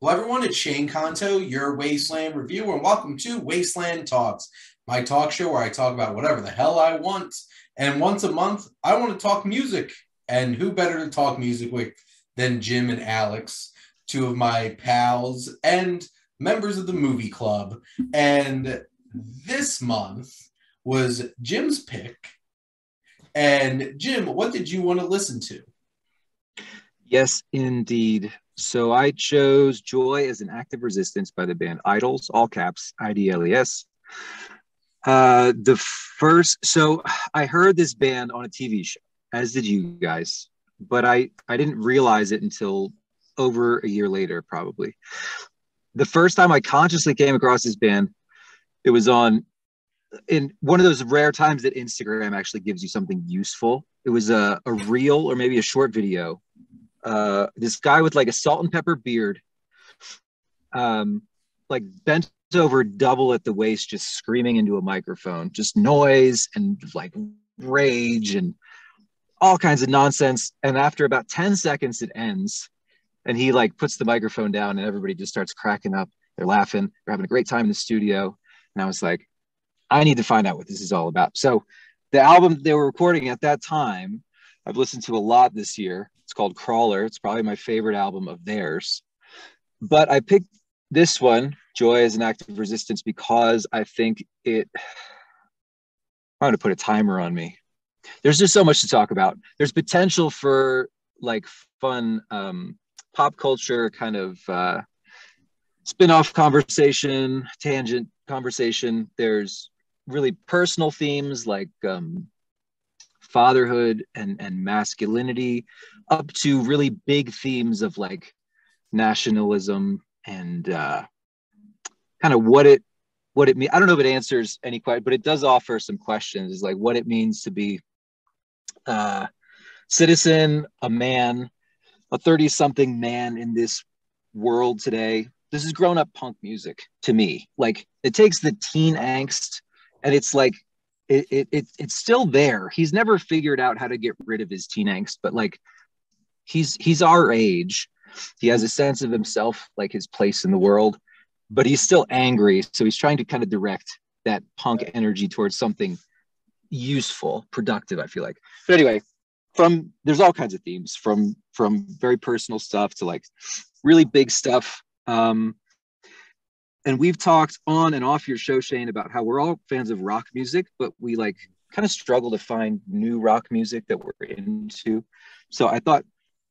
Hello, everyone. It's Shane Conto, your Wasteland reviewer, and welcome to Wasteland Talks, my talk show where I talk about whatever the hell I want. And once a month, I want to talk music. And who better to talk music with than Jim and Alex, two of my pals and members of the movie club. And this month was Jim's pick. And Jim, what did you want to listen to? Yes, indeed. So I chose Joy as an Act of Resistance by the band IDLES, all caps, IDLES. So I heard this band on a TV show, as did you guys, but I didn't realize it until over a year later, probably. The first time I consciously came across this band, it was in one of those rare times that Instagram actually gives you something useful. It was a reel or maybe a short video. This guy with like a salt and pepper beard, like bent over double at the waist, just screaming into a microphone, just noise and like rage and all kinds of nonsense. And after about 10 seconds, it ends. And he like puts the microphone down and everybody just starts cracking up. They're laughing. They're having a great time in the studio. And I was like, I need to find out what this is all about. So the album they were recording at that time, I've listened to a lot this year. It's called Crawler. It's probably my favorite album of theirs. But I picked this one, Joy as an Act of Resistance, because I think I'm going to put a timer on me. There's just so much to talk about. There's potential for like fun pop culture kind of spin-off conversation, tangent conversation. There's really personal themes like fatherhood and masculinity, up to really big themes of like nationalism and kind of what it means. I don't know if it answers any question, but it does offer some questions. Is like what it means to be a citizen, a man, a 30-something man in this world today. This is grown-up punk music to me. Like it takes the teen angst, and it's like it's still there. He's never figured out how to get rid of his teen angst, but like he's our age. He has a sense of himself, like his place in the world, but he's still angry. So he's trying to kind of direct that punk energy towards something useful, productive, I feel like. But anyway, there's all kinds of themes from very personal stuff to like really big stuff. And we've talked on and off your show, Shane, about how we're all fans of rock music, but we like kind of struggle to find new rock music that we're into. So I thought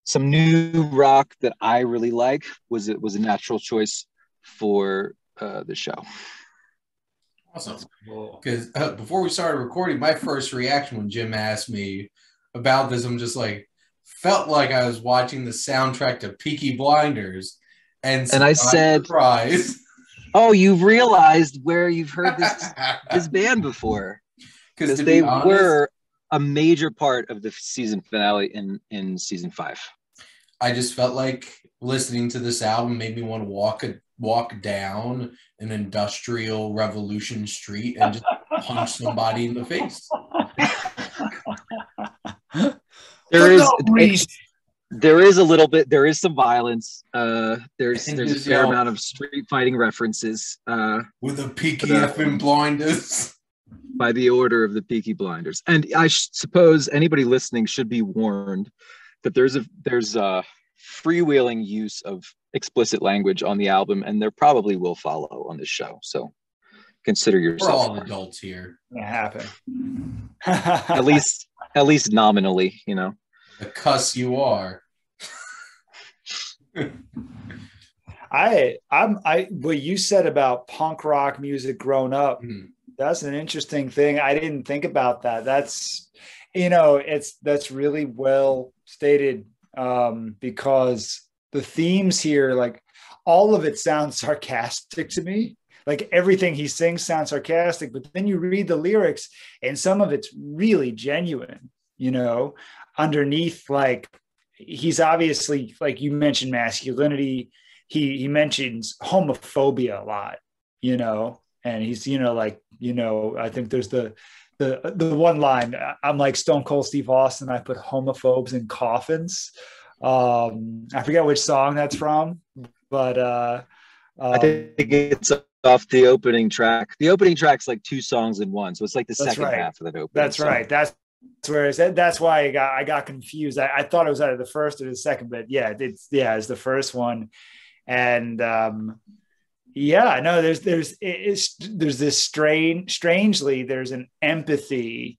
some new rock that I really like was a natural choice for the show. Awesome. Because before we started recording, my first reaction when Jim asked me about this, I'm just like, felt like I was watching the soundtrack to Peaky Blinders. And I said, surprise. Oh, you've realized where you've heard this band before. Because they were a major part of the season finale in season 5. I just felt like listening to this album made me want to walk down an industrial revolution street and just punch somebody in the face. There is a little bit. There is some violence. There's a fair amount of street fighting references. With the Peaky effing Blinders. By the order of the Peaky Blinders. And I suppose anybody listening should be warned that there's a freewheeling use of explicit language on the album, and there probably will follow on this show. So consider yourself. We're all adults here. It happened. at least nominally, you know. The cuss you are. What you said about punk rock music growing up, that's an interesting thing. I didn't think about that. That's really well stated, because the themes here, like all of it sounds sarcastic to me. Like everything he sings sounds sarcastic, but then you read the lyrics and some of it's really genuine, underneath. Like he's obviously, like you mentioned, masculinity. He mentions homophobia a lot, and he's, I think there's the one line, I'm like Stone Cold Steve Austin, I put homophobes in coffins. I forget which song that's from, but I think it's off the opening track. The opening track's like 2 songs in one, so it's like the second half of that opening. That's song. right. That's where I said. That's why I got confused. I thought it was either the first or the second, but yeah, it's the first one. And yeah, no, there's this strangely there's an empathy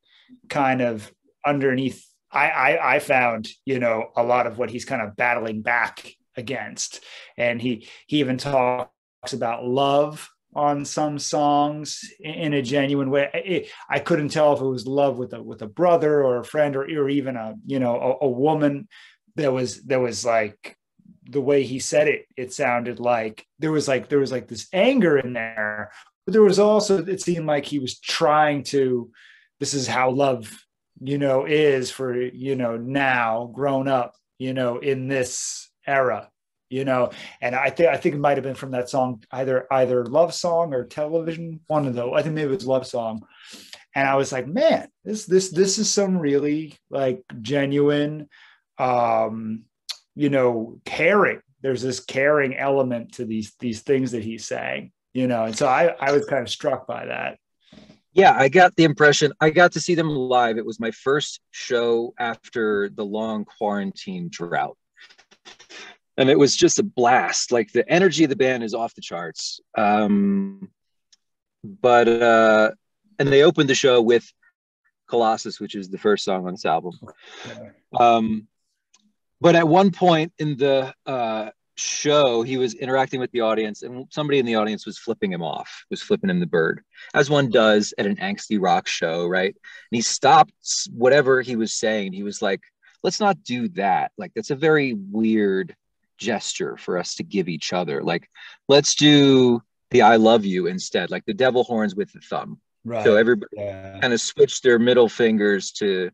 kind of underneath. I found, you know, a lot of what he's kind of battling back against, and he even talks about love on some songs in a genuine way. I couldn't tell if it was love with a brother or a friend or even a, you know, a woman. There was like, the way he said it, it sounded like there was like this anger in there, but there was also, it seemed like he was trying to, this is how love, you know, is for, you know, now grown up, you know, in this era, you know. And I think it might have been from that song, either Love Song or Television, one of those. I think maybe it was Love Song. And I was like, man, this is some really like genuine, you know, caring. There's this caring element to these things that he's saying, you know. And so I was kind of struck by that. Yeah, I got the impression, I got to see them live. It was my first show after the long quarantine drought. And it was just a blast. Like, the energy of the band is off the charts. And they opened the show with Colossus, which is the first song on this album. But at one point in the show, he was interacting with the audience, and somebody in the audience was flipping him off, was flipping him the bird, as one does at an angsty rock show, right? And he stopped whatever he was saying. He was like, let's not do that. Like, that's a very weird gesture for us to give each other. Like, let's do the I love you instead, like the devil horns with the thumb. Right. So everybody kind of switched their middle fingers to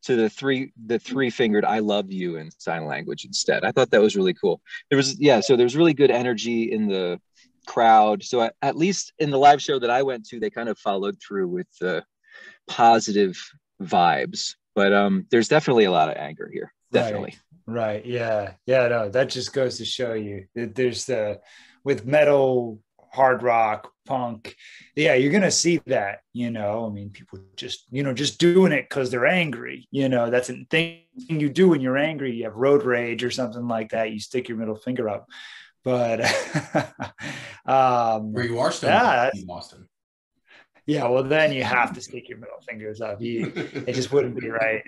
the three-fingered I love you in sign language instead. I thought that was really cool. So there was really good energy in the crowd. So at least in the live show that I went to, they kind of followed through with the positive vibes. But there's definitely a lot of anger here. Definitely. Right. Yeah. No, that just goes to show you that there's with metal, hard rock, punk, yeah, you're gonna see that, you know. I mean, people just doing it because they're angry, you know. That's a thing you do when you're angry. You have road rage or something like that, you stick your middle finger up. But where you are still in Boston. Yeah, well, then you have to stick your middle fingers up. It just wouldn't be right.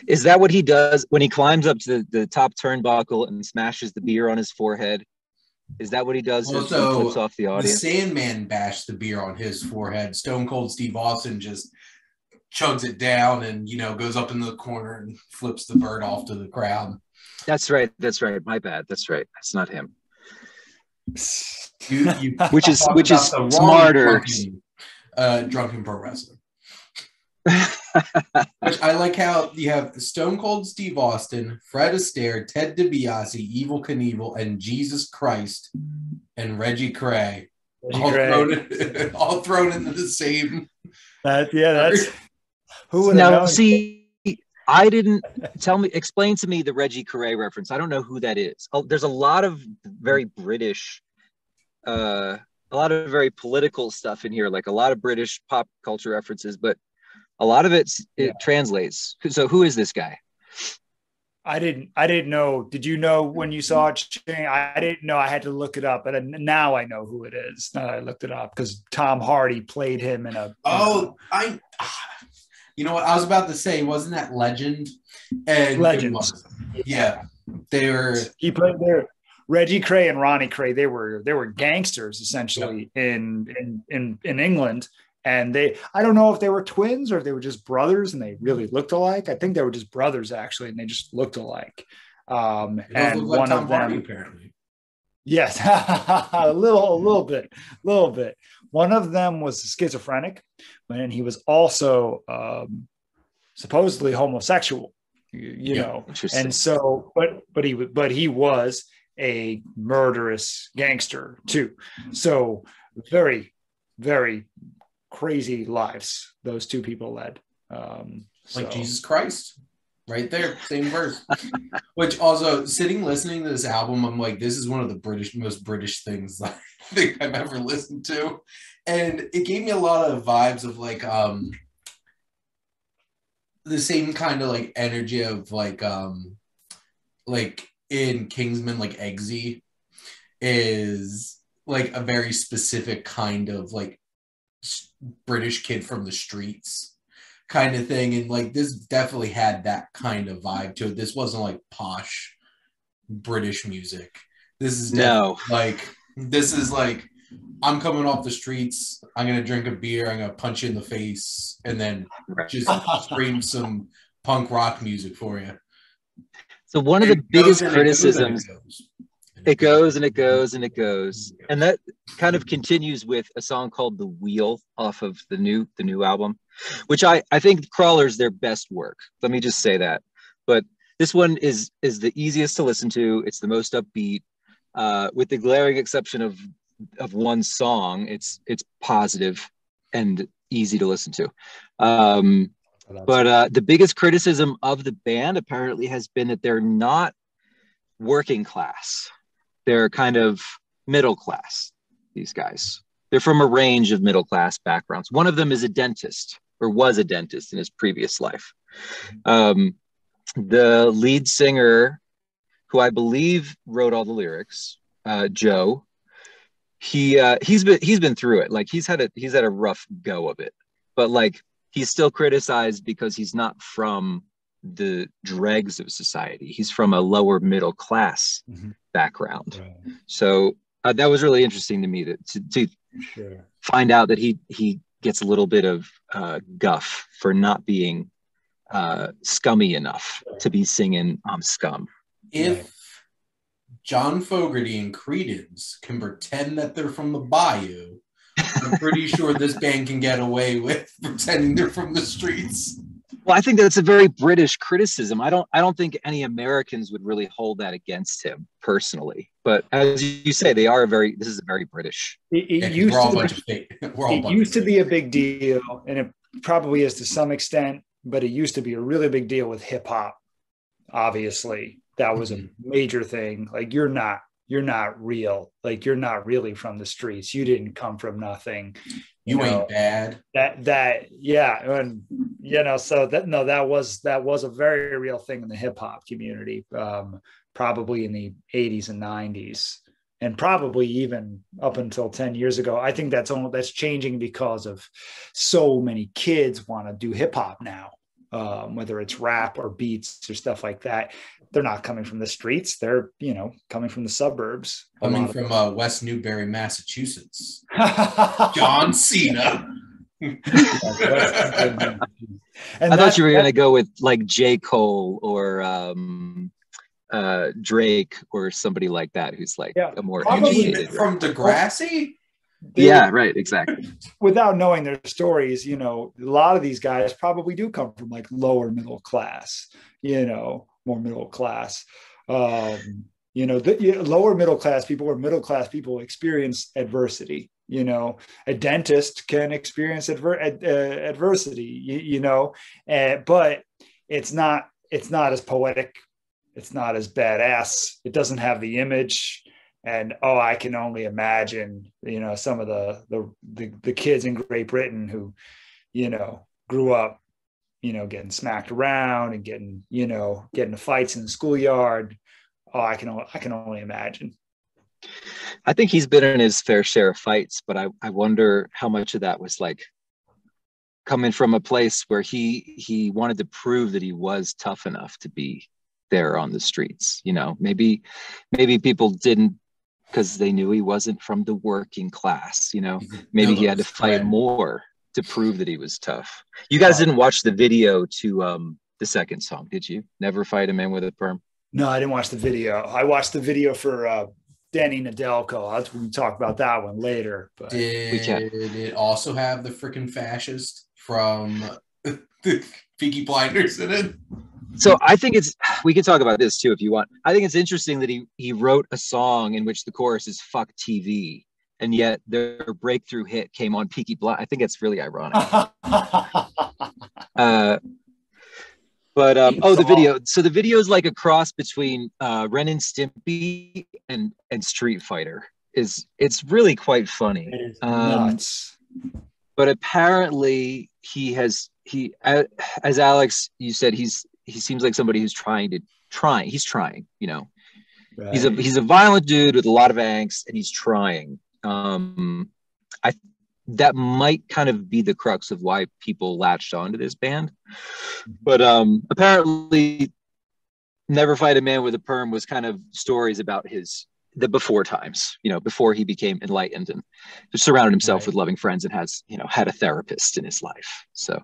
Is that what he does when he climbs up to the top turnbuckle and smashes the beer on his forehead? Is that what he does? Well, so he flips off the audience? The Sandman bashed the beer on his forehead. Stone Cold Steve Austin just chugs it down and, you know, goes up in the corner and flips the bird off to the crowd. That's right. My bad. That's right. That's not him. You which is smarter. Drunken pro wrestler. Which I like how you have Stone Cold Steve Austin, Fred Astaire, Ted DiBiase, Evel Knievel, and Jesus Christ, and Reggie Cray, all thrown into the same. That's who would now see. I didn't explain to me the Reggie Cray reference. I don't know who that is. There's a lot of very British, a lot of very political stuff in here, like a lot of British pop culture references, but a lot of it translates. So who is this guy? I didn't know. Did you know when you saw it? I didn't know. I had to look it up, but now I know who it is. Now I looked it up because Tom Hardy played him in a. You know what I was about to say? Wasn't that Legend? And Legends. Yeah, they were. He played there. Reggie Cray and Ronnie Cray. They were gangsters essentially in England. And I don't know if they were twins or if they were just brothers and they really looked alike. I think they were just brothers actually, and they just looked alike. And one of them, apparently. Yes, a little bit. One of them was schizophrenic, and he was also supposedly homosexual. You know, and so, but he was a murderous gangster too. So very, very crazy lives those two people led. Like Jesus Christ. right there, same verse. Which also, sitting listening to this album, I'm like, this is one of the most British things I think I've ever listened to, and it gave me a lot of vibes of like the same kind of like energy of like in Kingsman, like Eggsy is like a very specific kind of like British kid from the streets kind of thing, and like this definitely had that kind of vibe to it. This wasn't like posh British music. This is this is like, I'm coming off the streets, I'm gonna drink a beer, I'm gonna punch you in the face, and then just scream some punk rock music for you. So one of the biggest criticisms, it goes and it goes and it goes, and that kind of continues with a song called "The Wheel" off of the new album, which I think Crawler's their best work. Let me just say that. But this one is the easiest to listen to. It's the most upbeat, with the glaring exception of one song. It's positive and easy to listen to. But the biggest criticism of the band apparently has been that they're not working class. They're kind of middle class, these guys. They're from a range of middle class backgrounds. One of them is a dentist, or was a dentist in his previous life. The lead singer, who I believe wrote all the lyrics, Joe, he's been through it. Like he's had a rough go of it, but like he's still criticized because he's not from the dregs of society. He's from a lower middle class background. Right. So that was really interesting to me to find out that he gets a little bit of guff for not being scummy enough to be singing Scum. If John Fogerty and Creedence can pretend that they're from the Bayou, I'm pretty sure this band can get away with pretending they're from the streets. Well, I think that's a very British criticism. I don't think any Americans would really hold that against him personally. But as you say, this is a very British. It used to be a big deal, and it probably is to some extent, but it used to be a really big deal with hip hop. Obviously, that was a major thing. Like you're not real. Like you're not really from the streets. You didn't come from nothing. You ain't bad. Yeah, and so that was a very real thing in the hip hop community, probably in the 80s and 90s, and probably even up until 10 years ago. I think that's changing because of so many kids want to do hip hop now, whether it's rap or beats or stuff like that. They're not coming from the streets. They're, coming from the suburbs. Coming from West Newbury, Massachusetts. John Cena. And I thought you were going to go with like J. Cole or Drake or somebody like that, who's like a more educated. From Degrassi? Yeah, right, exactly. Without knowing their stories, a lot of these guys probably do come from like lower middle class, more middle class. The lower middle class people or middle class people experience adversity. A dentist can experience adversity, but it's not as poetic. It's not as badass. It doesn't have the image. And I can only imagine, some of the kids in Great Britain who, grew up, getting smacked around and getting into fights in the schoolyard. I can only imagine. I think he's been in his fair share of fights, but I wonder how much of that was like coming from a place where he wanted to prove that he was tough enough to be there on the streets. Maybe people didn't, because they knew he wasn't from the working class. Maybe he had to fight more to prove that he was tough. You guys didn't watch the video to the second song, did you? Never Fight a Man with a Perm? No, I didn't watch the video. I watched the video for Danny Nedelko. We can talk about that one later. But did it also have the freaking fascist from the Peaky Blinders in it? So I think we can talk about this too if you want. I think it's interesting that he wrote a song in which the chorus is "fuck TV," and yet their breakthrough hit came on Peaky Blinders. I think it's really ironic. But the video. So the video is like a cross between Ren and Stimpy and Street Fighter. It's really quite funny. It is nuts. But apparently as Alex, you said, he seems like somebody who's trying. You know, right. He's a violent dude with a lot of angst, and he's trying. That might kind of be the crux of why people latched onto this band. But apparently Never Fight a Man with a Perm was kind of stories about the before times, you know, before he became enlightened and surrounded himself with loving friends and has, you know, had a therapist in his life. So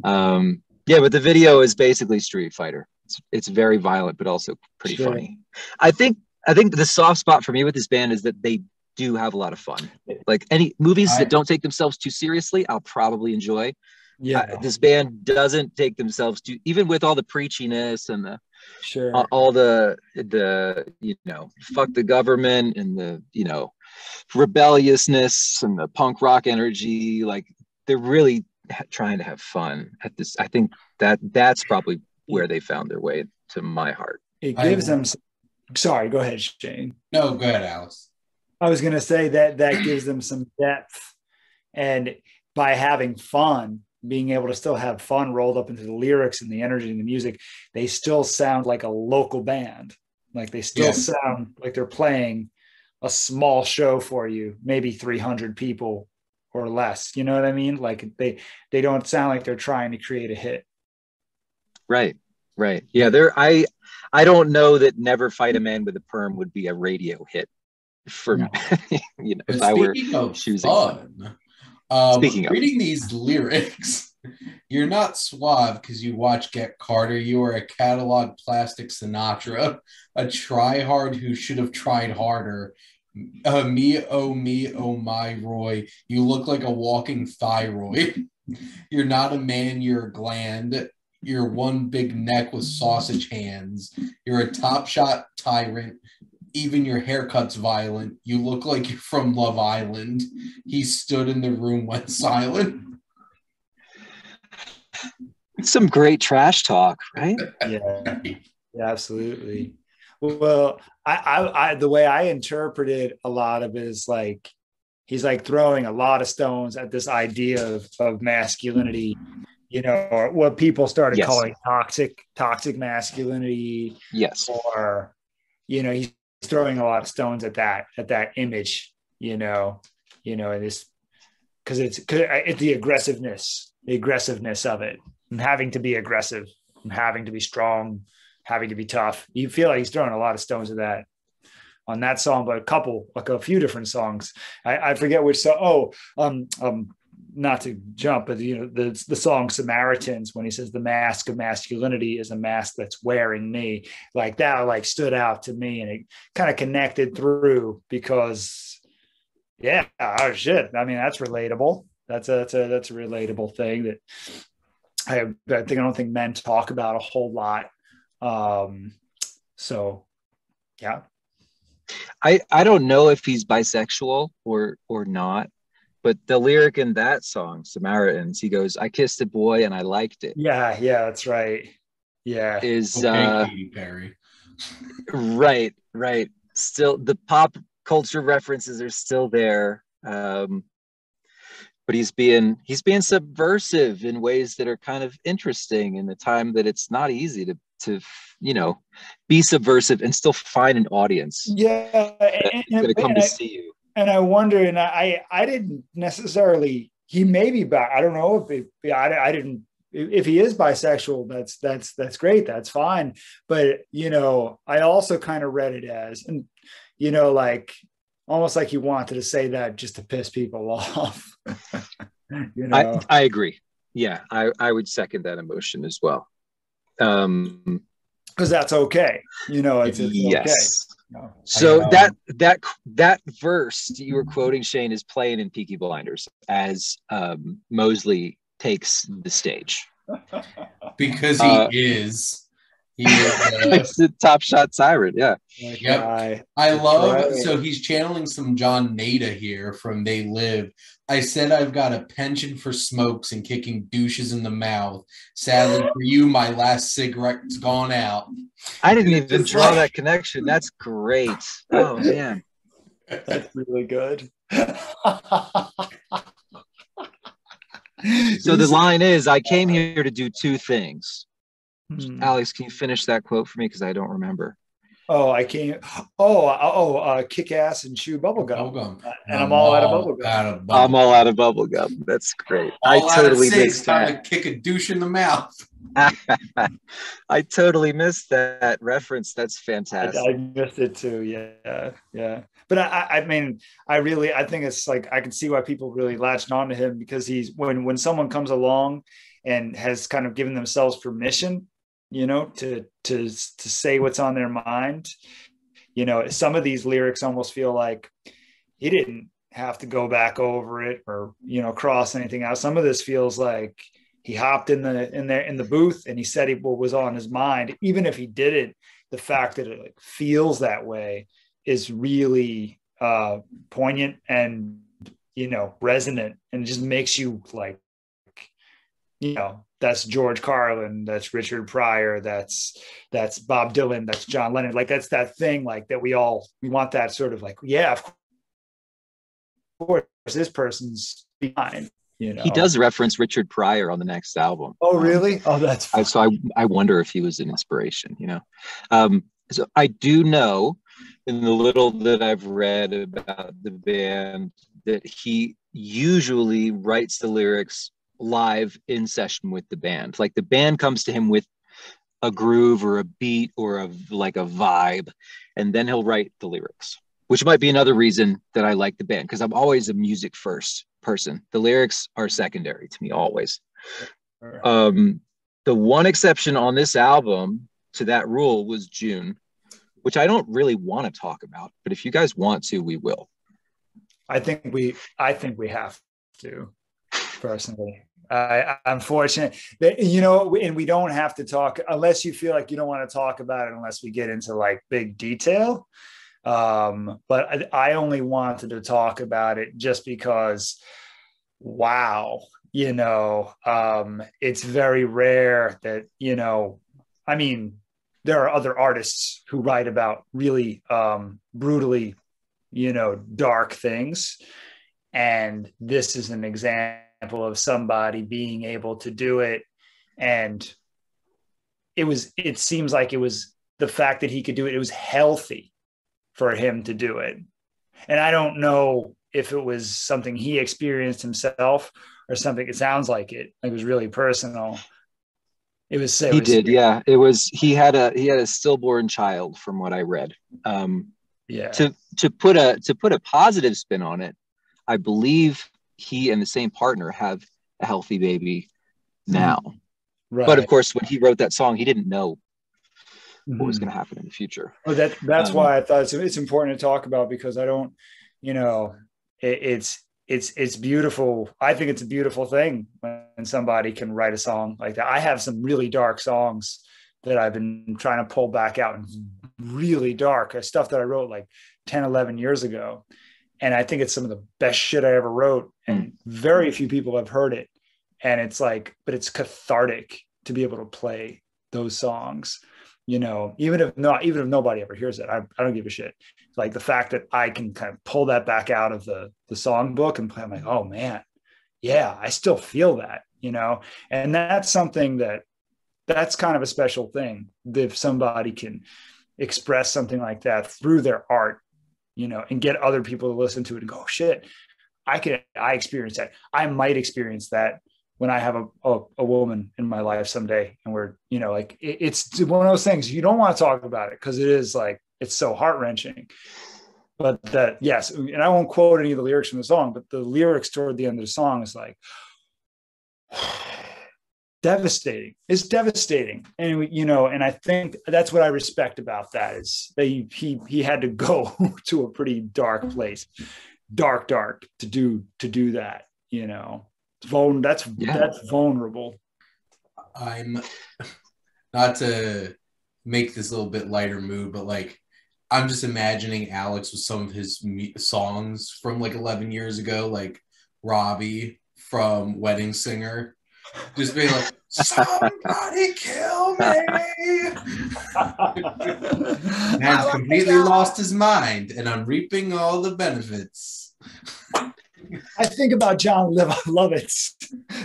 but the video is basically Street Fighter. It's very violent, but also pretty funny. I think the soft spot for me with this band is that they do have a lot of fun. Like any movies that don't take themselves too seriously, I'll probably enjoy. This band doesn't take themselves too, even with all the preachiness and all the you know, fuck the government and the, you know, rebelliousness and the punk rock energy. Like, they're really trying to have fun at this. I think that's probably where they found their way to my heart. It gives them sorry, go ahead, Shane. No, go ahead, Alice. I was going to say that gives them some depth, and by having fun, being able to still have fun rolled up into the lyrics and the energy and the music, they still sound like a local band. Like, they still sound like they're playing a small show for you, maybe 300 people or less. You know what I mean? Like, they don't sound like they're trying to create a hit. Right. Yeah, I don't know that Never Fight a Man with a Perm would be a radio hit for me. You know, if I were choosing fun, speaking of reading these lyrics, you're not suave because you watch Get Carter. You are a catalog plastic Sinatra, a try-hard who should have tried harder. Me, oh my Roy, you look like a walking thyroid. You're not a man, you're a gland. You're one big neck with sausage hands. You're a top shot tyrant. Even your haircut's violent. You look like you're from Love Island. He stood in the room, went silent. Some great trash talk, right? Yeah, absolutely. Well, I the way I interpreted a lot of it is like, he's like throwing a lot of stones at this idea of masculinity, you know, or what people started calling toxic masculinity. Yes. Or, you know, he's throwing a lot of stones at that image, you know, and this, because it's the aggressiveness of it, and having to be aggressive and having to be strong, having to be tough. You feel like he's throwing a lot of stones at that on that song, but a few different songs. I forget which song. Not to jump, but you know, the song Samaritans, when he says the mask of masculinity is a mask that's wearing me, like that, like stood out to me, and it kind of connected through because oh shit, I mean, that's relatable. That's a relatable thing that I don't think men talk about a whole lot. So yeah, I don't know if he's bisexual or not. But the lyric in that song, Samaritans, he goes, "I kissed a boy and I liked it." Yeah, that's right. Yeah, is Katy Perry. Right. Still, the pop culture references are still there, but he's being subversive in ways that are kind of interesting in the time that it's not easy to you know, be subversive and still find an audience. Yeah, that's going to come to see you. And I wonder, and I didn't necessarily, he may be back. I don't know if he is bisexual, that's great. That's fine. But, you know, I also kind of read it as, and, you know, like almost like he wanted to say that just to piss people off. You know? I agree. Yeah. I would second that emotion as well. Because that's okay. You know, it's yes. Okay. No, so that verse you were quoting, Shane, is playing in Peaky Blinders as Mosley takes the stage because he is He is It's the Top Shot Siren. Yeah. Yep. I love, so he's channeling some John Nada here from They Live. I said I've got a penchant for smokes and kicking douches in the mouth. Sadly for you, my last cigarette's gone out. I didn't even draw that connection. That's great. Oh, man. That's really good. So the line is, I came here to do two things. Alex, can you finish that quote for me? Because I don't remember. Oh, I can't. Kick ass and chew bubblegum. And I'm all out of bubblegum. I'm all out of bubblegum. That's great. All I totally missed that. Time to kick a douche in the mouth. I totally missed that reference. That's fantastic. I missed it too. Yeah. But I mean, I think it's like, I can see why people really latched on to him, because he's, when someone comes along and has kind of given themselves permission, you know, to say what's on their mind, you know, some of these lyrics almost feel like he didn't have to go back over it or, you know, cross anything out. Some of this feels like he hopped in the booth and he said what was on his mind. Even if he didn't, the fact that it like feels that way is really poignant and, you know, resonant, and just makes you like, you know, that's George Carlin, that's Richard Pryor, that's Bob Dylan, that's John Lennon. Like, that's that thing, like, that we want that sort of like, yeah, of course this person's behind, you know. He does reference Richard Pryor on the next album. Oh, really? Oh, that's fun. So I wonder if he was an inspiration, you know. So I do know, in the little that I've read about the band, that he usually writes the lyrics live in session with the band. Like, the band comes to him with a groove or a beat or a vibe, and then he'll write the lyrics, which might be another reason that I like the band, because I'm always a music first person. The lyrics are secondary to me always. The one exception on this album to that rule was June, which I don't really want to talk about, but if you guys want to, we will. I think we have to, personally. I'm fortunate that, you know, and we don't have to talk unless you feel like you don't want to talk about it, unless we get into like big detail. But I only wanted to talk about it just because, wow, you know, it's very rare that, you know, I mean, there are other artists who write about really brutally, you know, dark things. And this is an example of somebody being able to do it. And it seems like it was the fact that he could do it. It was healthy for him to do it. And I don't know if it was something he experienced himself or something. It sounds like it was really personal. He had a stillborn child, from what I read. To put a positive spin on it, I believe he and the same partner have a healthy baby now. Right. But of course, when he wrote that song, he didn't know what was going to happen in the future. Well, that's why I thought it's important to talk about, because I don't, you know, it's beautiful. I think it's a beautiful thing when somebody can write a song like that. I have some really dark songs that I've been trying to pull back out, and really dark stuff that I wrote like 10, 11 years ago. And I think it's some of the best shit I ever wrote, and very few people have heard it. And it's like, but it's cathartic to be able to play those songs, you know, even if nobody ever hears it, I don't give a shit. Like, the fact that I can kind of pull that back out of the song book and play, I'm like, oh man, yeah, I still feel that, you know. And that's something that's kind of a special thing, if somebody can express something like that through their art, you know, and get other people to listen to it and go, oh, shit, I experience that. I might experience that when I have a woman in my life someday. And we're, you know, like, it's one of those things you don't want to talk about it, because it is like, it's so heart wrenching. But that, yes. And I won't quote any of the lyrics from the song, but the lyrics toward the end of the song is like, devastating. It's devastating. And, you know, and I think that's what I respect about that, is that he had to go to a pretty dark place, dark to do that, you know. That's vulnerable. I'm not to make this a little bit lighter mood, but like I'm just imagining Alex with some of his songs from like 11 years ago, like Robbie from Wedding Singer, just being like, somebody kill me. Man's completely lost his mind, and I'm reaping all the benefits. I think about John Lovitz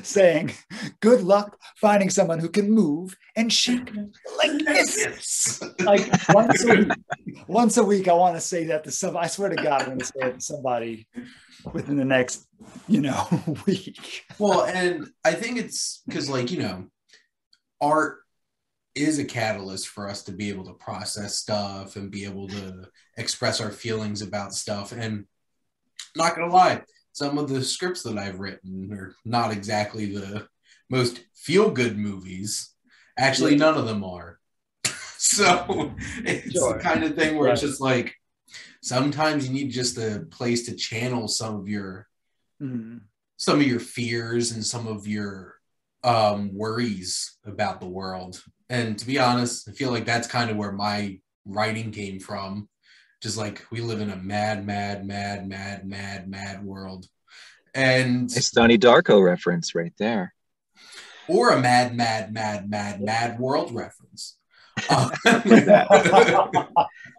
saying, good luck finding someone who can move and shake like this. Like once a week, I want to say that to somebody. I swear to God, I'm going to say it to somebody within the next, week. Well, and I think it's because, like, art is a catalyst for us to be able to process stuff and be able to express our feelings about stuff. And not going to lie, some of the scripts that I've written are not exactly the most feel-good movies. Actually, none of them are. So it's the kind of thing where it's just like, sometimes you need just a place to channel some of your fears and some of your worries about the world. And to be honest, I feel like that's kind of where my writing came from. Just like, we live in a mad world. And a Donnie Darko reference right there. Or a mad world reference.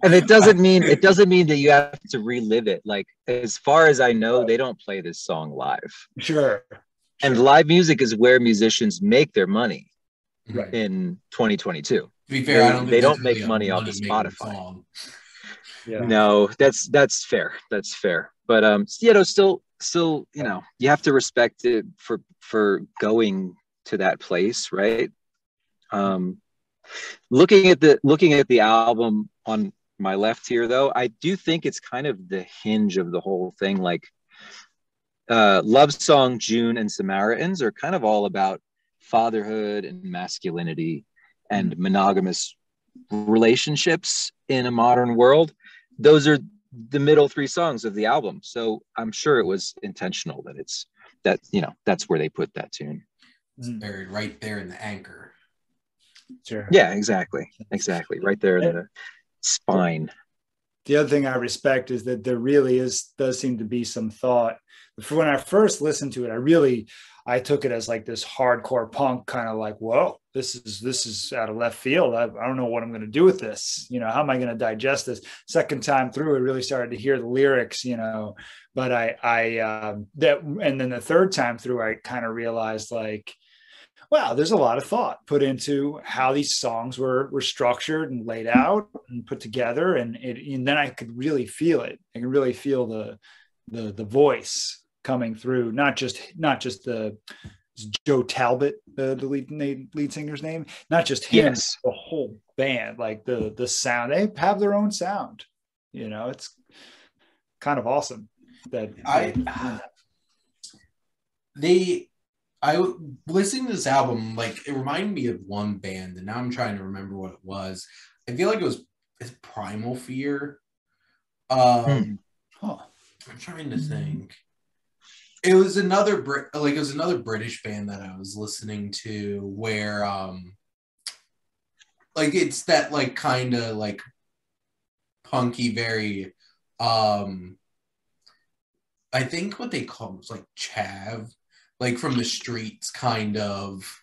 And it doesn't mean that you have to relive it. Like, as far as I know, they don't play this song live. Sure. And live music is where musicians make their money in 2022. To be fair, they don't make money off of Spotify. Yeah. No, that's fair. That's fair. But still, you have to respect it for going to that place, right? Looking at the album on my left here, though, I do think it's kind of the hinge of the whole thing. Like, Love Song, June, and Samaritans are kind of all about fatherhood and masculinity and monogamous relationships in a modern world. Those are the middle three songs of the album. So I'm sure it was intentional that's where they put that tune. It's buried right there in the anchor. Sure. Yeah, exactly. Right there in the spine. The other thing I respect is that there really does seem to be some thought. When I first listened to it, I took it as like this hardcore punk kind of like, whoa, this is out of left field. I don't know what I'm going to do with this. How am I going to digest this? Second time through, I really started to hear the lyrics, but and then the third time through, I kind of realized like, wow, there's a lot of thought put into how these songs were structured and laid out and put together. And then I could really feel it. I could really feel the voice coming through, not just the Joe Talbot, the lead singer's name, not just him, yes. The whole band, like the sound, they have their own sound, it's kind of awesome that I listening to this album, like, it reminded me of one band, and now I'm trying to remember what it was. I feel like it's Primal Fear. I'm trying to think. It was another British band that I was listening to where like it's that like kind of like punky, very I think what they call it like chav, like from the streets kind of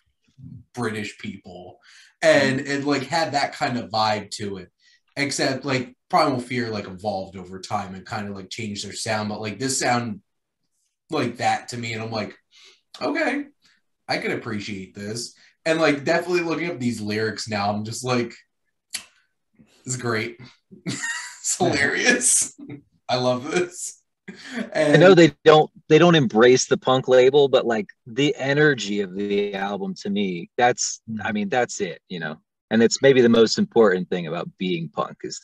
British people, and it like had that kind of vibe to it, except like Primal Fear like evolved over time and kind of like changed their sound, but like this sound like that to me, and I'm like, okay, I can appreciate this. And like definitely looking up these lyrics now, I'm just like, this is great. It's hilarious. I love this. And I know they don't embrace the punk label, but like the energy of the album to me, that's it, and it's maybe the most important thing about being punk is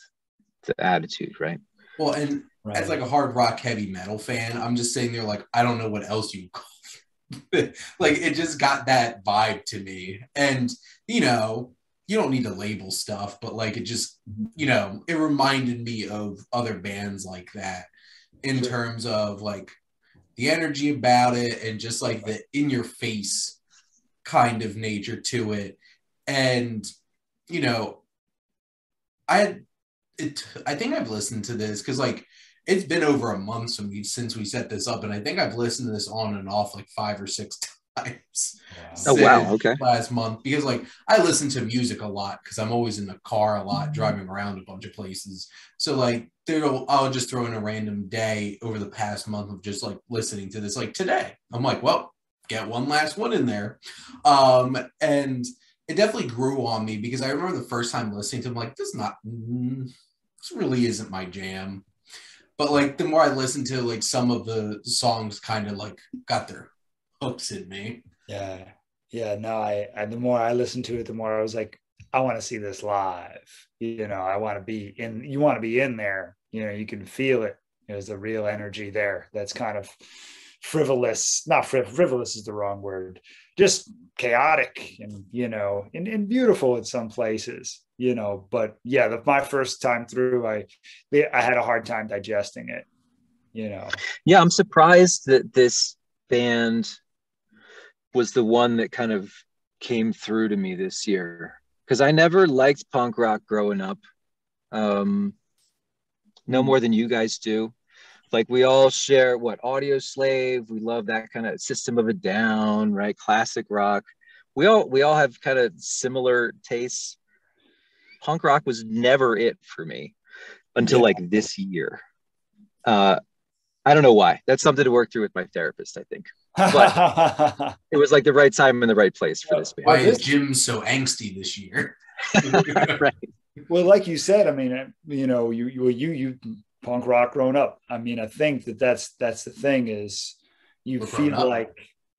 the attitude, right? Well, and as like a hard rock heavy metal fan, I'm just sitting there like, I don't know what else you call it. Like, it just got that vibe to me. And, you don't need to label stuff, but like, it just, it reminded me of other bands like that in terms of like the energy about it and just like the in your face kind of nature to it. And, I think I've listened to this because like it's been over a month since we set this up, and I think I've listened to this on and off like 5 or 6 times. Wow. Oh wow, okay. Last month, because like I listen to music a lot because I'm always in the car a lot, driving around a bunch of places. So like I'll just throw in a random day over the past month of just like listening to this. Like today, I'm like, well, get one last one in there, and it definitely grew on me because I remember the first time listening to him, like, this really isn't my jam. But like the more I listened to like some of the songs kind of like got their hooks in me. Yeah. Yeah. No, I the more I listened to it, the more I was like, I want to see this live. You know, I want to be in, you want to be in there. You know, you can feel it. There's a real energy there that's kind of frivolous, not frivolous is the wrong word, just chaotic and, you know, and beautiful in some places, you know. But yeah, my first time through, I had a hard time digesting it, you know. Yeah, I'm surprised that this band was the one that kind of came through to me this year, because I never liked punk rock growing up, no more than you guys do. Like we all share what Audio Slave, we love that kind of System of a Down, right? Classic rock. We all have kind of similar tastes. Punk rock was never it for me until like this year. I don't know why. That's something to work through with my therapist, I think. But it was like the right time and the right place for this band. Why is Jim so angsty this year? Right. Well, like you said, I mean, you know, you punk rock grown up. I mean, I think that's the thing is you feel like,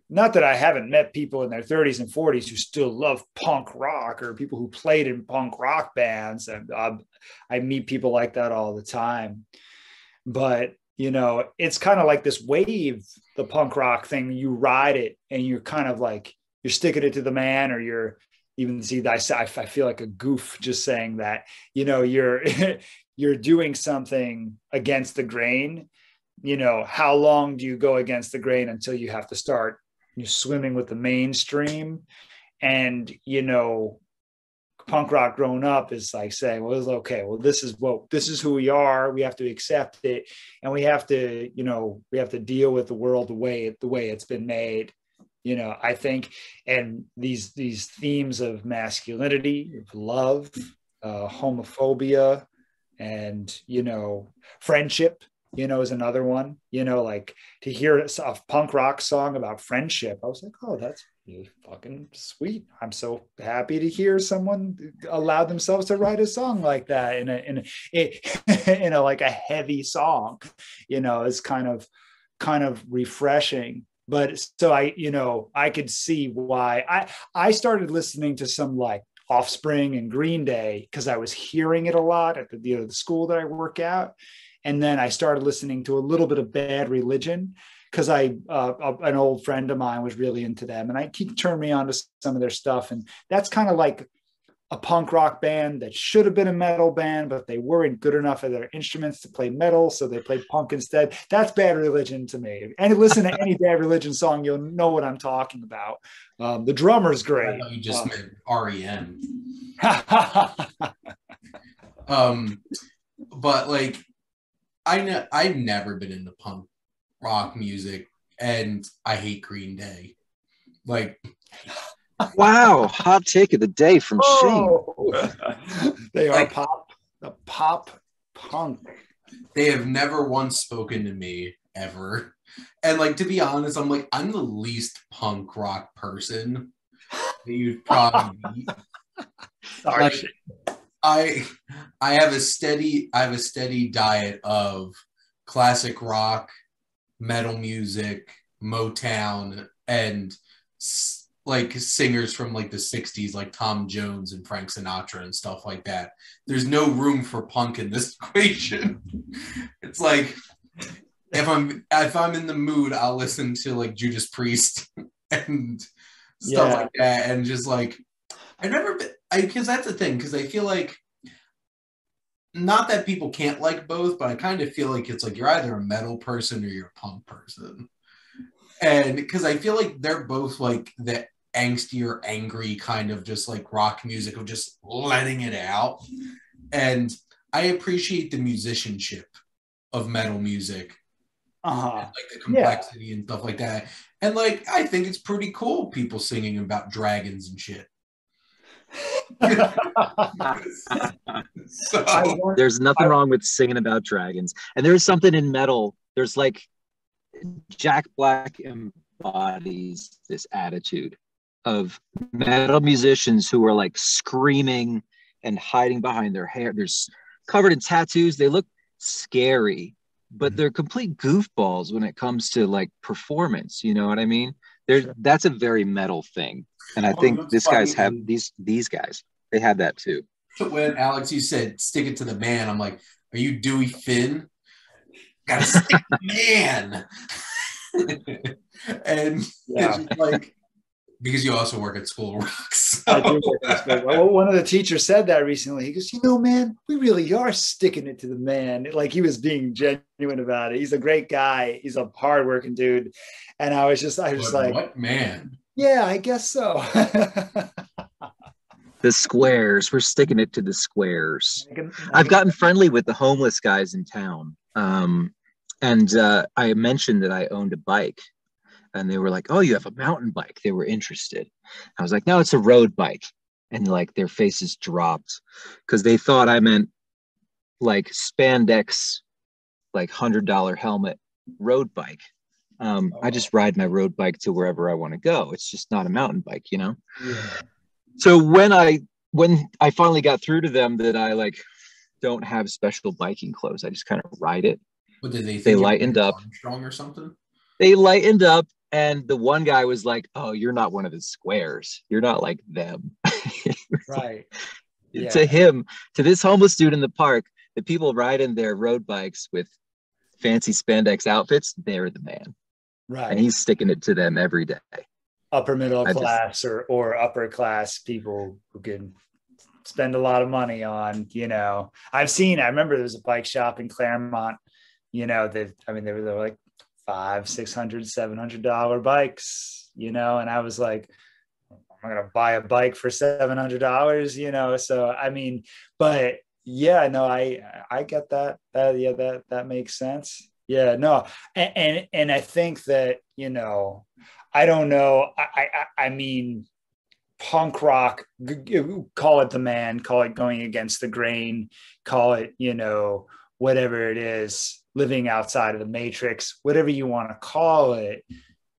not that I haven't met people in their 30s and 40s who still love punk rock, or people who played in punk rock bands. And I meet people like that all the time. But, you know, it's kind of like this wave, the punk rock thing. You ride it and you're kind of like, you're sticking it to the man, or you're even I feel like a goof just saying that, you know, you're you're doing something against the grain. You know, how long do you go against the grain until you have to start swimming with the mainstream? And, you know, punk rock growing up is like saying, well, okay, well, this is who we are. We have to accept it. And we have to, you know, we have to deal with the world the way it's been made. You know, I think, and these themes of masculinity, of love, homophobia, and, you know, friendship, you know, is another one. You know, like to hear a punk rock song about friendship, I was like, oh, that's really fucking sweet. I'm so happy to hear someone allow themselves to write a song like that in a like a heavy song. You know, it's kind of refreshing. But so I could see why I started listening to some like Offspring and Green Day because I was hearing it a lot at the school that I work at. And then I started listening to a little bit of Bad Religion because an old friend of mine was really into them, and he turned me on to some of their stuff. And that's kind of like a punk rock band that should have been a metal band, but they weren't good enough at their instruments to play metal, so they played punk instead. That's Bad Religion to me. And listen to any Bad Religion song, you'll know what I'm talking about. The drummer's great. I thought you just meant REM. But like, I've never been into punk rock music, and I hate Green Day. Like, wow, hot take of the day from Shane. They are like, pop punk. They have never once spoken to me ever. And like, to be honest, I'm the least punk rock person that you'd probably meet. Sorry. Like, I have a steady diet of classic rock, metal music, Motown, and like singers from like the 60s, like Tom Jones and Frank Sinatra and stuff like that. There's no room for punk in this equation. It's like, if I'm in the mood, I'll listen to like Judas Priest and stuff like that. And just like, because that's the thing, because I feel like, not that people can't like both, but I kind of feel like it's like you're either a metal person or you're a punk person. And because I feel like they're both like the angsty or angry kind of just like rock music of just letting it out. And I appreciate the musicianship of metal music. Uh-huh. Like the complexity and stuff like that. And like, I think it's pretty cool people singing about dragons and shit. So there's nothing wrong with singing about dragons. And there's something in metal. There's like Jack Black embodies this attitude of metal musicians who are like screaming and hiding behind their hair. They're covered in tattoos. They look scary, but they're complete goofballs when it comes to like performance. You know what I mean? That's a very metal thing. And I think these guys have these guys, they have that too. When Alex, you said stick it to the man, I'm like, are you Dewey Finn? Gotta stick to the man. And it's just like, because you also work at School of Rock. So. I do work at School of Rock. Well, one of the teachers said that recently. He goes, man, we really are sticking it to the man. Like, he was being genuine about it. He's a great guy. He's a hardworking dude. And I was like, what man? Yeah, I guess so. The squares. We're sticking it to the squares. I've gotten friendly with the homeless guys in town. And I mentioned that I owned a bike. And they were like, oh, you have a mountain bike. They were interested. I was like, no, it's a road bike. And like their faces dropped because they thought I meant like spandex, like $100 helmet road bike. I just ride my road bike to wherever I want to go. It's just not a mountain bike, you know? Yeah. So when I finally got through to them that I like don't have special biking clothes, I just kind of ride it. What did they lightened up. Armstrong or something? They lightened up, and the one guy was like, oh, you're not one of the squares. You're not like them. Right. Yeah. To this homeless dude in the park, the people riding their road bikes with fancy spandex outfits, they're the man. Right. And he's sticking it to them every day. Upper middle class or upper class people who can spend a lot of money on, I remember there was a bike shop in Claremont, they were like $500, $600, $700 bikes, and I was like, I'm going to buy a bike for $700, so, but yeah, no, I get that. That makes sense. Yeah, no. And I think that, I don't know. I mean, punk rock, call it the man, call it going against the grain, call it, whatever it is, living outside of the matrix, whatever you want to call it.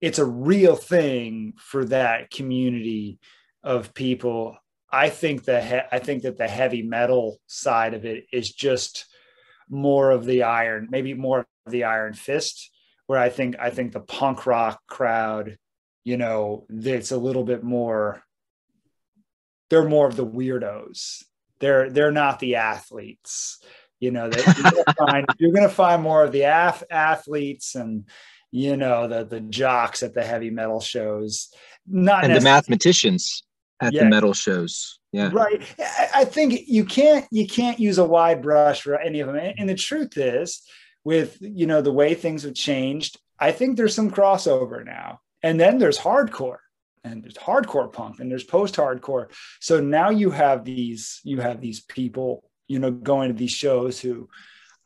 It's a real thing for that community of people. I think that the heavy metal side of it is just more of the iron, maybe more of the iron fist, where I think the punk rock crowd, it's a little bit more, they're more of the weirdos. They're not the athletes, you're going to find more of the athletes and, the jocks at the heavy metal shows, and the mathematicians at the metal shows. Yeah. Right. I think you can't use a wide brush for any of them. And the truth is, with, the way things have changed, I think there's some crossover now. And then there's hardcore, and there's hardcore punk, and there's post-hardcore. So now you have these people, going to these shows who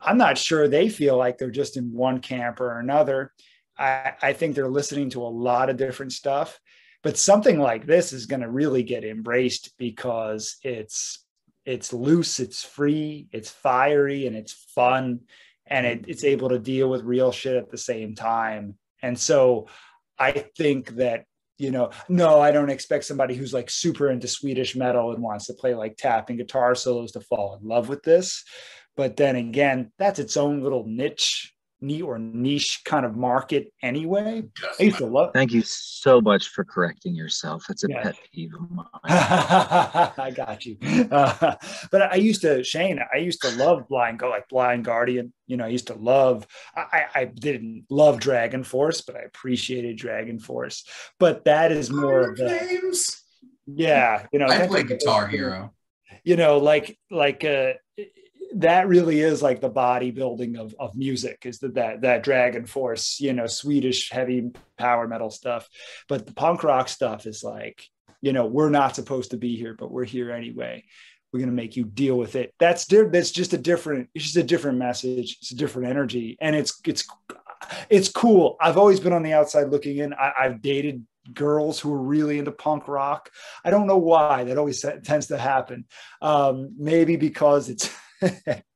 I'm not sure they feel like they're just in one camp or another. I think they're listening to a lot of different stuff. But something like this is going to really get embraced because it's loose, it's free, it's fiery, and it's fun, and it's able to deal with real shit at the same time. And so I think that, no, I don't expect somebody who's like super into Swedish metal and wants to play like tapping guitar solos to fall in love with this. But then again, that's its own little niche kind of market anyway. I used to love. Thank you so much for correcting yourself. It's a pet peeve of mine. I got you. But I used to love Blind Guardian. I used to love. I didn't love Dragon Force, but I appreciated Dragon Force. But that is more of the names. Yeah, I play Guitar Hero. That really is like the bodybuilding of music, is that Dragon Force, Swedish heavy power metal stuff. But the punk rock stuff is like, we're not supposed to be here, but we're here anyway. we're going to make you deal with it. That's just a different message. It's a different energy. And it's cool. I've always been on the outside looking in. I've dated girls who are really into punk rock. I don't know why that always tends to happen. Maybe because it's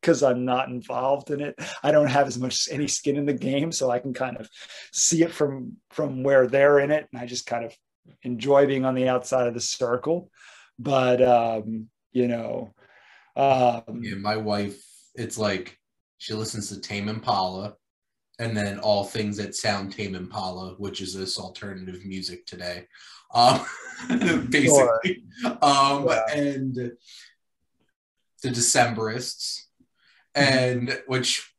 because I'm not involved in it. I don't have any skin in the game, so I can kind of see it from where they're in it. And I just kind of enjoy being on the outside of the circle. But, my wife, it's like she listens to Tame Impala and then all things that sound Tame Impala, which is this alternative music today. Basically. And the Decemberists, and which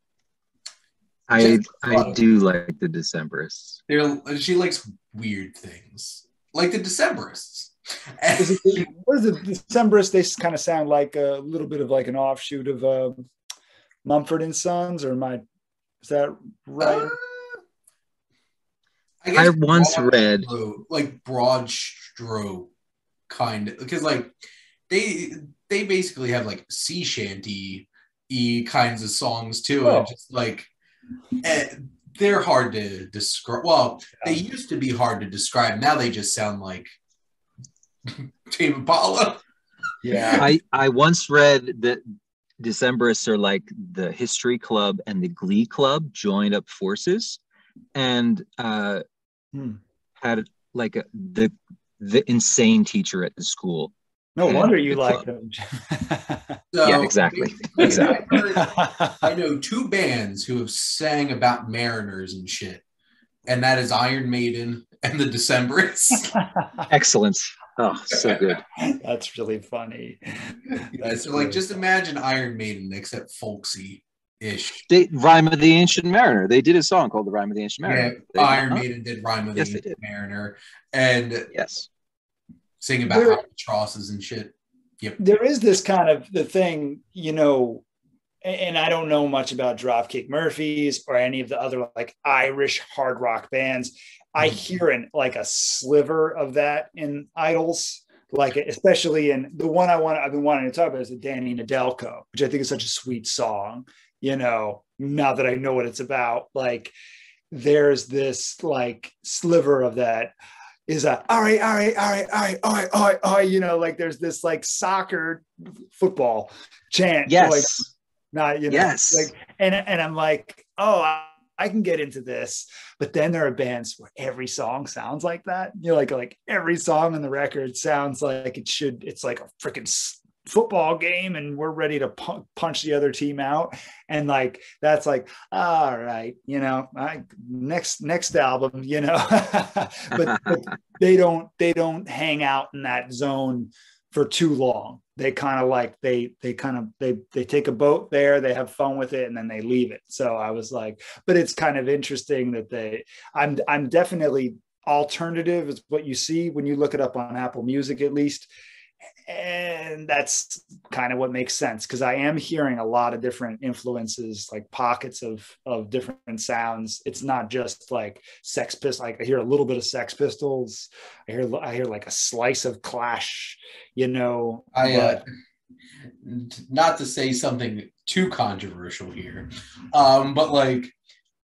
I do like the Decemberists. She likes weird things, like the Decemberists. What is the Decemberists? They kind of sound like a little bit of like an offshoot of Mumford and Sons, or is that right? I once read like broad stroke kind of, because like they basically have like sea shanty-y kinds of songs too. And just like they're hard to describe. Well, they used to be hard to describe. Now they just sound like Tame Impala. Yeah. I once read that Decemberists are like the History Club and the Glee Club joined up forces, and had like the insane teacher at the school. No wonder you like them. So, yeah, exactly. I know two bands who have sang about mariners and shit, and that is Iron Maiden and the Decemberists. Excellent. Oh, so good. That's really funny. So like, just imagine Iron Maiden except folksy-ish. They Rhyme of the Ancient Mariner. They did a song called The Rhyme of the Ancient Mariner. Yeah, Iron Maiden did Rhyme of the Ancient Mariner, and sing about albatrosses and shit. Yep. There is this kind of the thing, and I don't know much about Dropkick Murphys or any of the other like Irish hard rock bands. I hear like a sliver of that in IDLES, like especially in the one I've been wanting to talk about is the Danny Nedelko, which I think is such a sweet song. Now that I know what it's about, like there's this like sliver of that is all right, like there's this like soccer football chant. Yes. Like, not, yes. like, and I'm like, oh, I can get into this. But then there are bands where every song sounds like that. Like every song on the record sounds like it's like a freaking football game and we're ready to punch the other team out. And like, that's like, all right, next album, but they don't hang out in that zone for too long. They kind of like, they take a boat there, they have fun with it, and then they leave it. So I was like, but it's kind of interesting that I'm definitely alternative is what you see when you look it up on Apple Music, at least. And that's kind of what makes sense, because I am hearing a lot of different influences, like pockets of different sounds. It's not just like Sex Pistols. Like I hear a little bit of Sex Pistols. I hear like a slice of Clash. Not to say something too controversial here, but like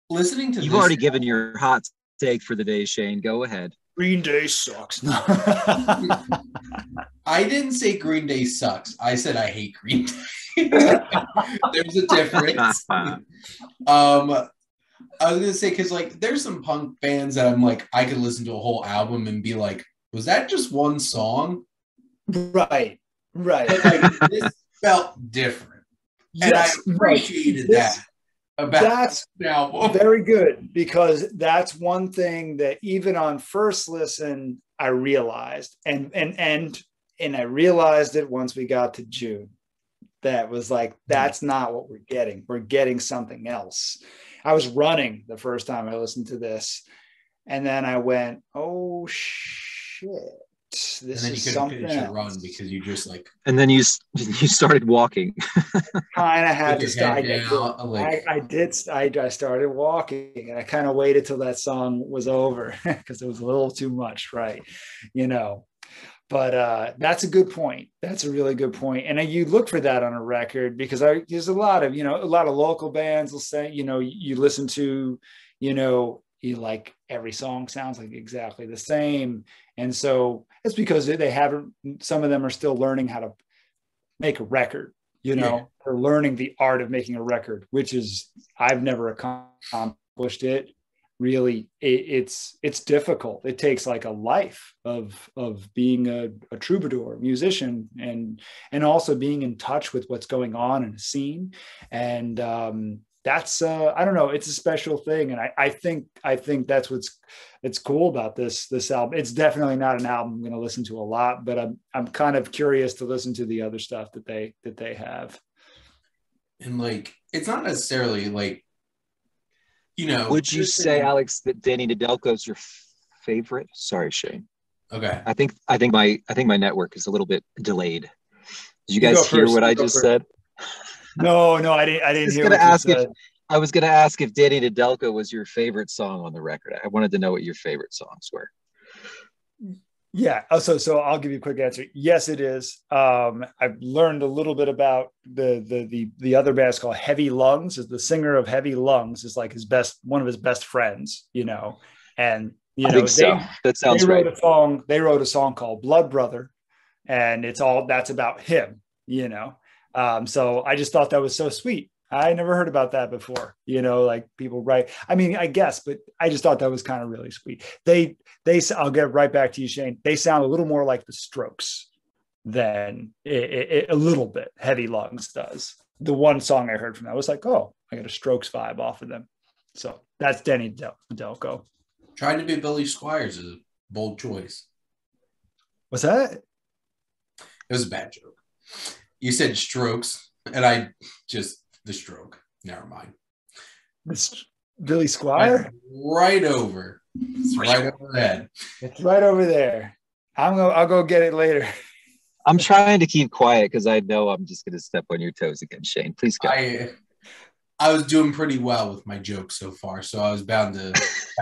listening to you've already given your hot take for the day, Shane. Go ahead. Green Day sucks. No. I didn't say Green Day sucks. I said I hate Green Day. There's a difference. I was gonna say, because like there's some punk bands that I'm like, I could listen to a whole album and be like, was that just one song? Right. But like this felt different. And I appreciated that. That's very good, because that's one thing that even on first listen I realized, and I realized it once we got to June. That was like, that's not what we're getting. We're getting something else. I was running the first time I listened to this, and then I went, oh shit. This and then you couldn't finish your run because you just like. And then you started walking. Kind of had to start. I started walking, and I kind of waited till that song was over because it was a little too much, right? But that's a good point. That's a really good point. And you look for that on a record, because there's a lot of, a lot of local bands will say, you listen to, you like every song sounds like exactly the same. And so it's because they haven't, some of them are still learning how to make a record, they're learning the art of making a record, which is, I've never accomplished it. Really, it's difficult. It takes like a life of being a troubadour, musician, and also being in touch with what's going on in a scene. And that's I don't know, it's a special thing. And I think that's it's cool about this album. It's definitely not an album I'm going to listen to a lot, but I'm kind of curious to listen to the other stuff that they have. And like, it's not necessarily like, would you say, Alex, that Danny Nedelko is your favorite? Sorry, Shane. Okay. I think my network is a little bit delayed. Did you guys hear what I just said? No, I didn't hear what you said. I was going to ask if Danny Nedelko was your favorite song on the record. I wanted to know what your favorite songs were. Yeah. So I'll give you a quick answer. Yes, it is. I've learned a little bit about the other band called Heavy Lungs. Is the singer of Heavy Lungs is like one of his best friends, and I think so. That sounds right. They wrote a song called Blood Brother, and that's about him, So I just thought that was so sweet. I never heard about that before, like people write. I mean, I guess, but I just thought that was kind of really sweet. I'll get right back to you, Shane. They sound a little more like the Strokes than a little bit Heavy Lungs does. The one song I heard from that was like, oh, I got a Strokes vibe off of them. So that's Danny Nedelko. Trying to be Billy Squires is a bold choice. What's that? It was a bad joke. You said Strokes, and I just... The Stroke. Never mind. Billy Squire? Right over. It's right over the head. It's right over there. I'll go get it later. I'm trying to keep quiet because I know I'm just going to step on your toes again, Shane. Please go. I was doing pretty well with my jokes so far, so I was bound to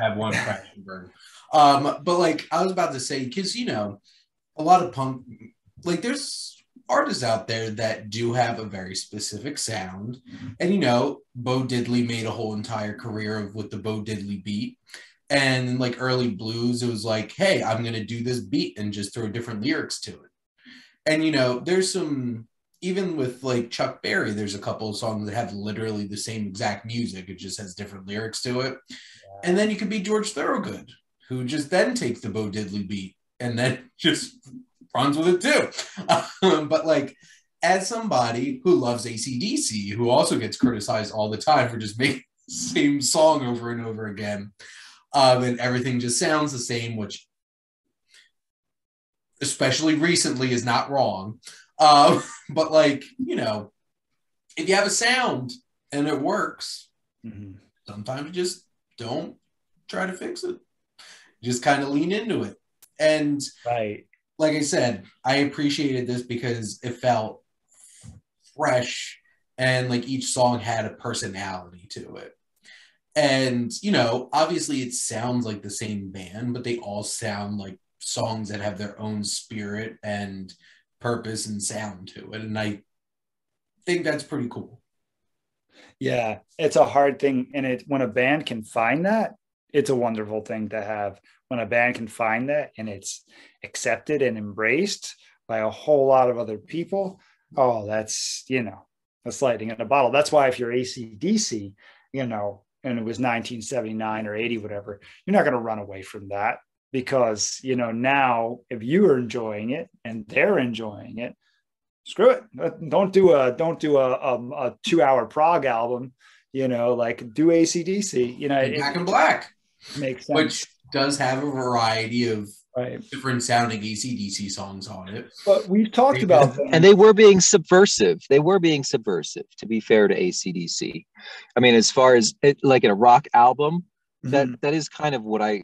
have one crash and burn. But like I was about to say, because a lot of punk, like there's artists out there that do have a very specific sound, and Bo Diddley made a whole entire career with the Bo Diddley beat, and like early blues, it was like, hey, I'm gonna do this beat and just throw different lyrics to it. And there's some, even with like Chuck Berry, there's a couple of songs that have literally the same exact music, it just has different lyrics to it. Yeah. And then you could be George Thorogood, who just then takes the Bo Diddley beat and then just runs with it too. But like, as somebody who loves AC/DC, who also gets criticized all the time for just making the same song over and over again, and everything just sounds the same, which especially recently is not wrong. But like, if you have a sound and it works, sometimes you just don't try to fix it. Just kind of lean into it. And right. Like I said, I appreciated this because it felt fresh and like each song had a personality to it. And, obviously it sounds like the same band, but they all sound like songs that have their own spirit and purpose and sound to it. And I think that's pretty cool. Yeah, it's a hard thing. And when a band can find that, it's a wonderful thing to have. When a band can find that and it's accepted and embraced by a whole lot of other people, oh, that's lightning in a bottle. That's why if you're AC/DC, and it was 1979 or 80, whatever, you're not going to run away from that, because, now if you are enjoying it and they're enjoying it, screw it. Don't do a 2-hour prog album, like do AC/DC, Back in Black makes sense. Which does have a variety of different sounding AC/DC songs on it. But we've talked about them. And they were being subversive. To be fair to AC/DC. I mean, as far as like in a rock album, that is kind of what I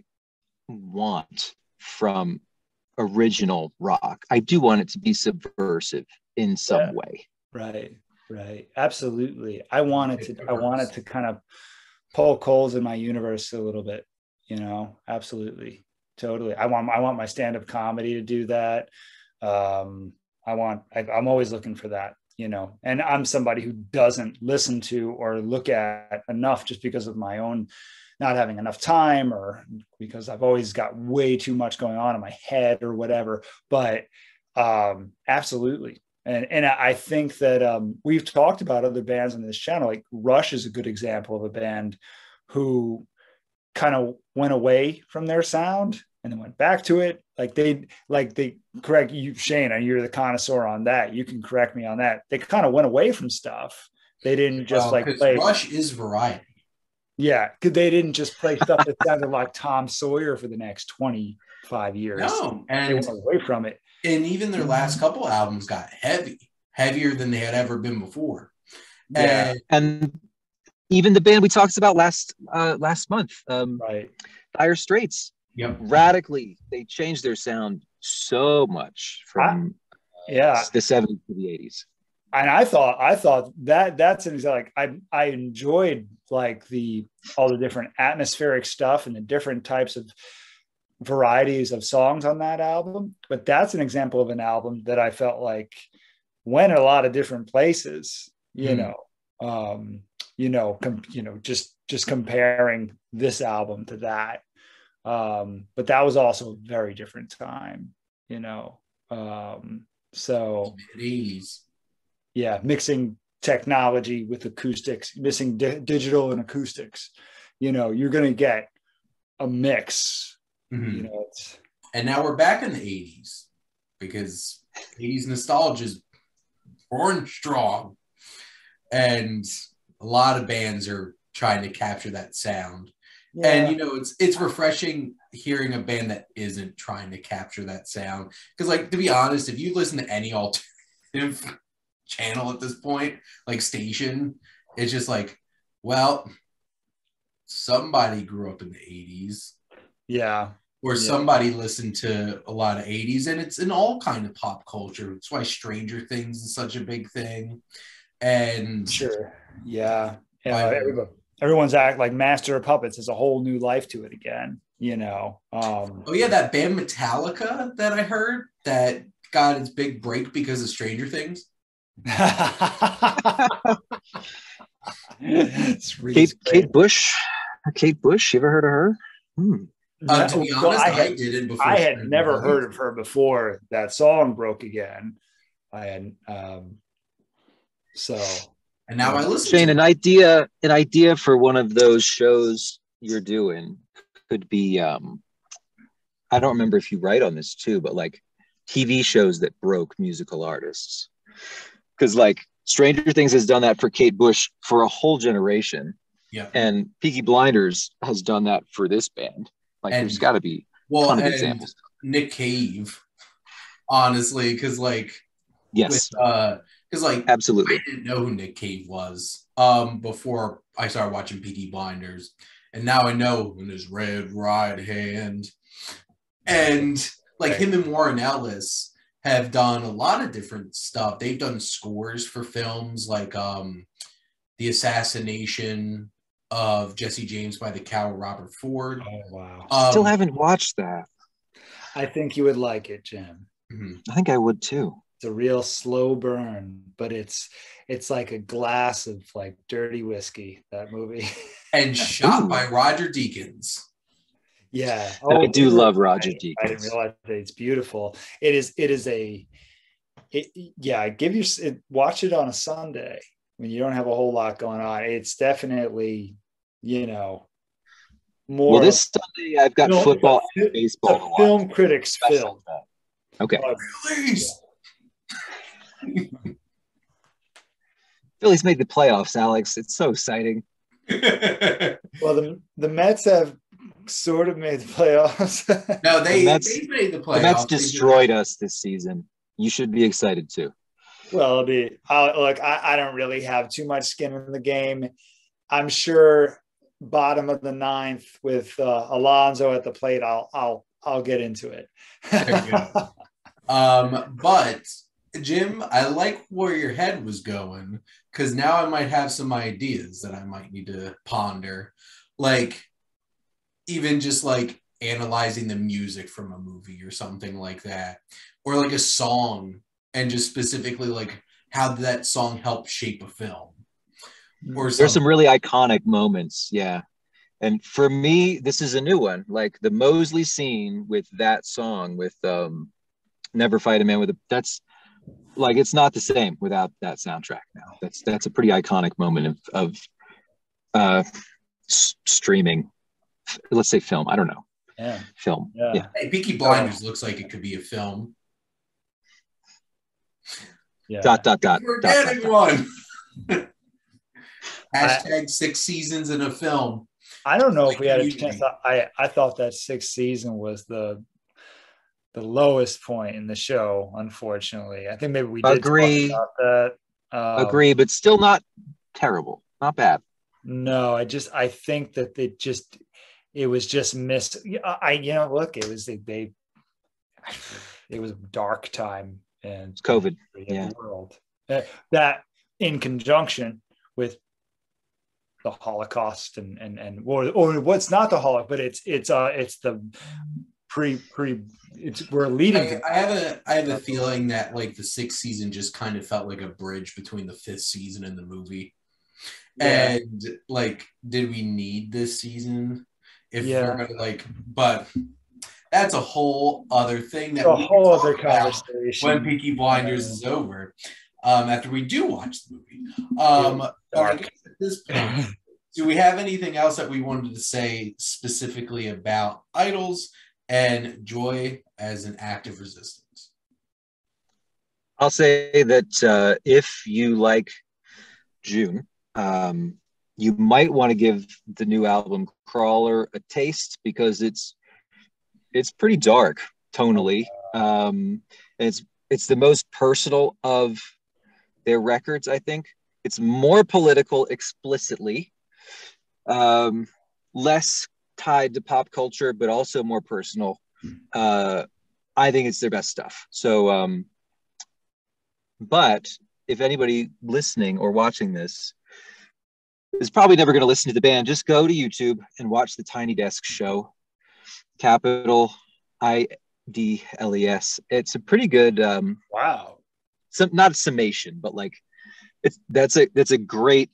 want from original rock. I do want it to be subversive in some way. Right. Absolutely. I wanted to kind of poke holes in my universe a little bit, absolutely. Totally. I want my stand-up comedy to do that. I'm always looking for that, you know, and I'm somebody who doesn't listen to or look at enough just because of my own not having enough time, or because I've always got way too much going on in my head or whatever. But absolutely. And I think that we've talked about other bands on this channel. Like Rush is a good example of a band who kind of went away from their sound and then went back to it. Like they correct you, Shane, and you're the connoisseur on that. You can correct me on that. They kind of went away from stuff. They didn't just play. Rush is variety. Yeah, because they didn't just play stuff that sounded like Tom Sawyer for the next 25 years. No, and they went away from it. And even their last couple albums got heavier than they had ever been before. Yeah, and even the band we talked about last month, right, Dire Straits. Yep. Radically, they changed their sound so much from the 70s to the 80s. And I thought that's like I enjoyed like all the different atmospheric stuff and the different types of varieties of songs on that album. But that's an example of an album that I felt like went a lot of different places, just comparing this album to that. But that was also a very different time, so 80s. Yeah, mixing technology with acoustics, mixing digital and acoustics. You're going to get a mix. Mm-hmm. And now we're back in the 80s because 80s nostalgia is born strong. And a lot of bands are trying to capture that sound. Yeah. And, it's refreshing hearing a band that isn't trying to capture that sound. Because, to be honest, if you listen to any alternative channel at this point, like station, it's just somebody grew up in the 80s. Yeah. Or somebody listened to a lot of 80s, and it's in all kind of pop culture. That's why Stranger Things is such a big thing. And sure. Yeah. Everyone's act like Master of Puppets has a whole new life to it again, oh yeah, that band Metallica that I heard that got its big break because of Stranger Things. Kate Bush. Kate Bush, you ever heard of her? To be honest, I didn't before. I had never heard of her before that song broke again. I had and now I listen. Shane, an idea for one of those shows you're doing could be I don't remember if you write on this too, but TV shows that broke musical artists. Because Stranger Things has done that for Kate Bush for a whole generation. Yeah. And Peaky Blinders has done that for this band. There's got to be a ton of examples. Nick Cave, honestly, because yes, because absolutely, I didn't know who Nick Cave was before I started watching Peaky Blinders, and now I know in his red right hand, and him and Warren Ellis have done a lot of different stuff. They've done scores for films like The Assassination of Jesse James by the Coward Robert Ford. Oh, wow. Still haven't watched that. I think you would like it, Jim. Mm-hmm. I think I would too. It's a real slow burn, but it's like a glass of dirty whiskey, that movie. And shot by Roger Deakins. Yeah. I do love Roger Deakins. I didn't realize that. It's beautiful. Watch it on a Sunday when you don't have a whole lot going on. It's definitely, more. Well, this Sunday I've got football and baseball. The film critics film. Okay. Release. Phillies made the playoffs, Alex. It's so exciting. Well, the Mets have sort of made the playoffs. No, they made the playoffs. The Mets destroyed us this season. You should be excited too. Well, I don't really have too much skin in the game. I'm sure bottom of the ninth with Alonso at the plate, I'll get into it. There you go. But Jim, I like where your head was going, because now I might have some ideas that I might need to ponder. Even just analyzing the music from a movie or something like that, or like a song, and just specifically like how did that song help shape a film or something. There's some really iconic moments. Yeah. And for me, this is a new one, like the Mosley scene with that song with Never Fight a Man with a, that's like, it's not the same without that soundtrack now. That's a pretty iconic moment of streaming, let's say film. I don't know. Yeah. Film. Yeah. Hey, Peaky Blinders looks like it could be a film. Yeah. We're getting one. Hashtag 6 seasons in a film. I don't know if we had a chance. I thought that 6th season was the lowest point in the show, unfortunately. I think maybe we did agree talk about that. Agree, but still not terrible. Not bad. No, I think that it was just missed. Look, it was it was a dark time and COVID in the world. That in conjunction with the Holocaust and or what's not the Holocaust, but it's the we're leading to. I have a feeling that like the 6th season just kind of felt like a bridge between the 5th season and the movie. Yeah. And like, did we need this season? If we're gonna like, but that's a whole other thing that a whole other conversation when Peaky Blinders is over. After we do watch the movie. But I guess at this point, do we have anything else that we wanted to say specifically about IDLES and joy as an act of resistance? I'll say that if you like June, you might want to give the new album Crawler a taste because it's pretty dark tonally. It's the most personal of their records, I think. It's more political explicitly, less tied to pop culture, but also more personal. I think it's their best stuff. So, but if anybody listening or watching this is probably never going to listen to the band, just go to YouTube and watch the Tiny Desk show, capital IDLES. It's a pretty good, wow. Not a summation, but like that's a great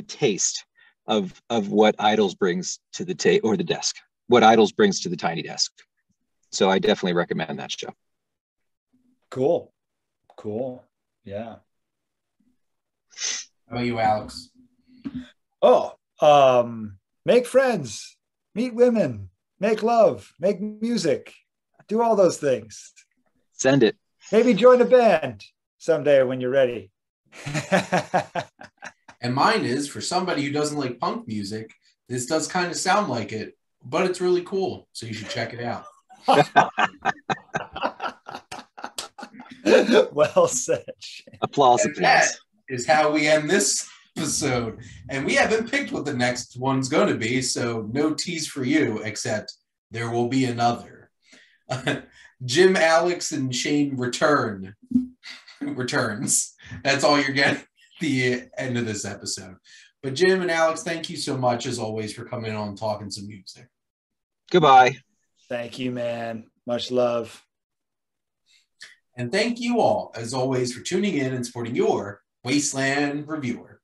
taste of what IDLES brings to the desk, what IDLES brings to the Tiny Desk. So I definitely recommend that show. Cool. Yeah. How about you, Alex? Make friends, meet women, make love, make music, do all those things. Send it. Maybe join a band someday when you're ready. And mine is, for somebody who doesn't like punk music, this does kind of sound like it, but it's really cool. So you should check it out. Well said. Applause. That is how we end this episode. And we haven't picked what the next one's going to be, so no tease for you, except there will be another. Jim, Alex, and Shane returns. That's all you're getting at the end of this episode. But Jim and Alex, thank you so much, as always, for coming on and talking some music. Goodbye. Thank you, man. Much love. And thank you all, as always, for tuning in and supporting your Wasteland Reviewer.